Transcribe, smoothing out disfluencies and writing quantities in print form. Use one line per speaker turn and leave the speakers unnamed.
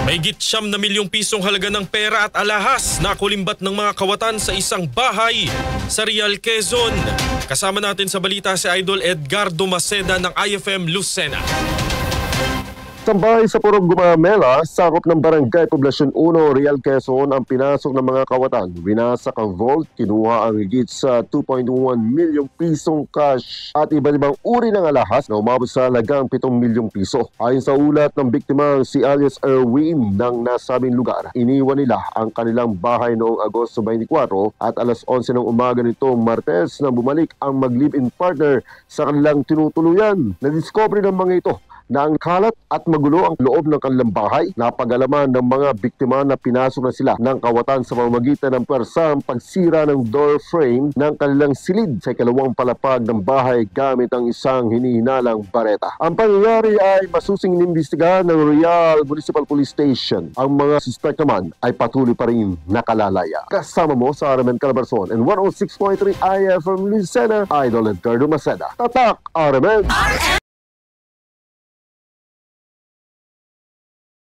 Mahigit 9 milyong pisong halaga ng pera at alahas na kulimbat ng mga kawatan sa isang bahay sa Real, Quezon. Kasama natin sa balita si Idol Edgardo Maceda ng IFM Lucena.
Isang bahay sa Purong Gumamela, sakop ng Barangay Poblacion 1, Real, Quezon ang pinasok ng mga kawatan. Winasak ang vault, kinuha ang higit sa 2.1 milyong pisong cash at iba't ibang uri ng alahas na umabot sa halagang 7 milyong piso. Ayon sa ulat ng biktima si alias Erwin ng nasabing lugar, iniwan nila ang kanilang bahay noong Agosto 24 at alas 11 ng umaga nitong Martes na bumalik ang mag-live-in partner sa kanilang tinutuluyan. Nadiscover ng mga ito na ang kalat at magulo ang loob ng kanilang bahay. Napag-alaman ng mga biktima na pinasok na sila ng kawatan sa pamamagitan ng pwersang pagsira ng door frame ng kanilang silid sa ikalawang palapag ng bahay gamit ang isang hinihinalang bareta. Ang pangyayari ay masusing inimbestigahan ng Real Municipal Police Station. Ang mga suspect naman ay patuloy pa rin nakalalaya. Kasama mo sa RMN Calabarzon and 106.3 IFM Lucena, Idol Edgardo Maceda. Tatak RMN!